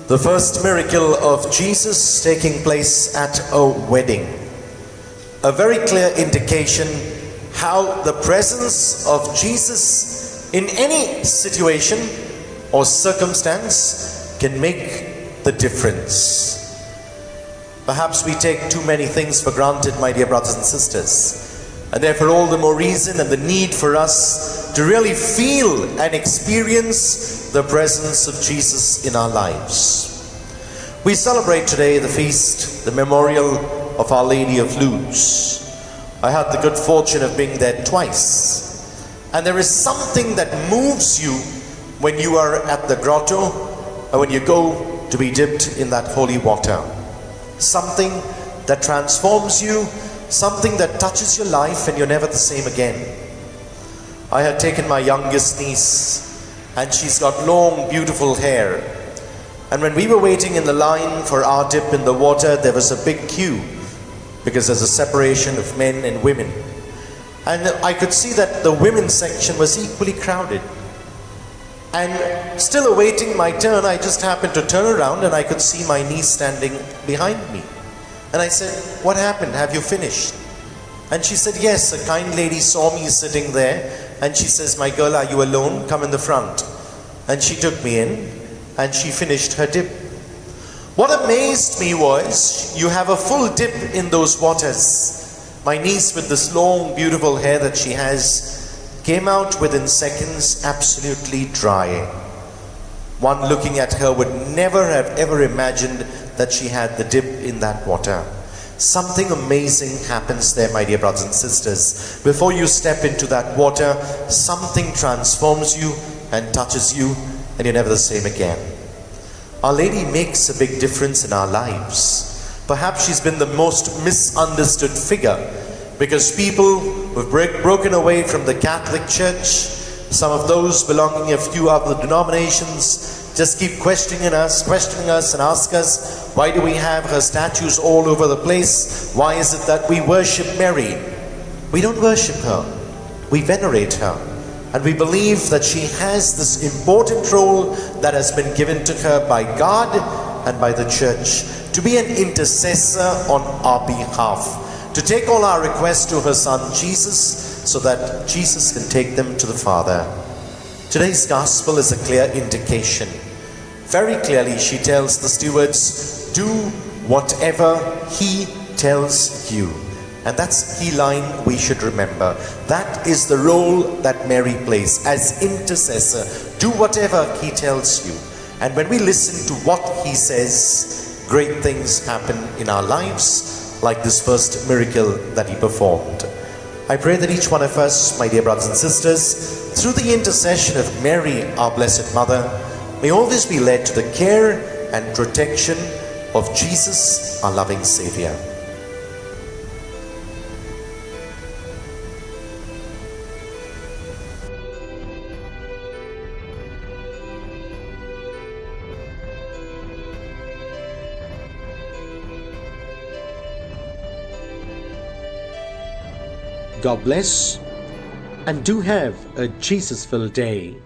The first miracle of Jesus taking place at a wedding. A very clear indication how the presence of Jesus in any situation or circumstance can make the difference. Perhaps we take too many things for granted, my dear brothers and sisters, and therefore all the more reason and the need for us to really feel and experience the presence of Jesus in our lives. We celebrate today the feast, the memorial of Our Lady of Lourdes. I had the good fortune of being there twice, and there is something that moves you when you are at the grotto or when you go to be dipped in that holy water. Something that transforms you, something that touches your life and you're never the same again. I had taken my youngest niece, and she's got long, beautiful hair. And when we were waiting in the line for our dip in the water, there was a big queue because there's a separation of men and women. And I could see that the women's section was equally crowded. And still awaiting my turn, I just happened to turn around and I could see my niece standing behind me. And I said, "What happened? Have you finished?" And she said, "Yes, a kind lady saw me sitting there and she says, 'My girl, are you alone? Come in the front.' And she took me in and she finished her dip." What amazed me was, you have a full dip in those waters. My niece, with this long, beautiful hair that she has, came out within seconds absolutely dry. One looking at her would never have ever imagined that she had the dip in that water. Something amazing happens there, my dear brothers and sisters. Before you step into that water, something transforms you and touches you, and you're never the same again. Our Lady makes a big difference in our lives. Perhaps she's been the most misunderstood figure, because people who've broken away from the Catholic Church, some of those belonging a few other denominations, just keep questioning us and ask us, why do we have her statues all over the place? Why is it that we worship Mary? We don't worship her, we venerate her. And we believe that she has this important role that has been given to her by God and by the Church, to be an intercessor on our behalf, to take all our requests to her Son Jesus, so that Jesus can take them to the Father. Today's Gospel is a clear indication. Very clearly she tells the stewards, "Do whatever he tells you." And that's the key line we should remember. That is the role that Mary plays as intercessor. Do whatever he tells you. And when we listen to what he says, great things happen in our lives, like this first miracle that he performed. I pray that each one of us, my dear brothers and sisters, through the intercession of Mary, our Blessed Mother, may always be led to the care and protection of Jesus, our loving Savior. God bless, and do have a Jesus-filled day.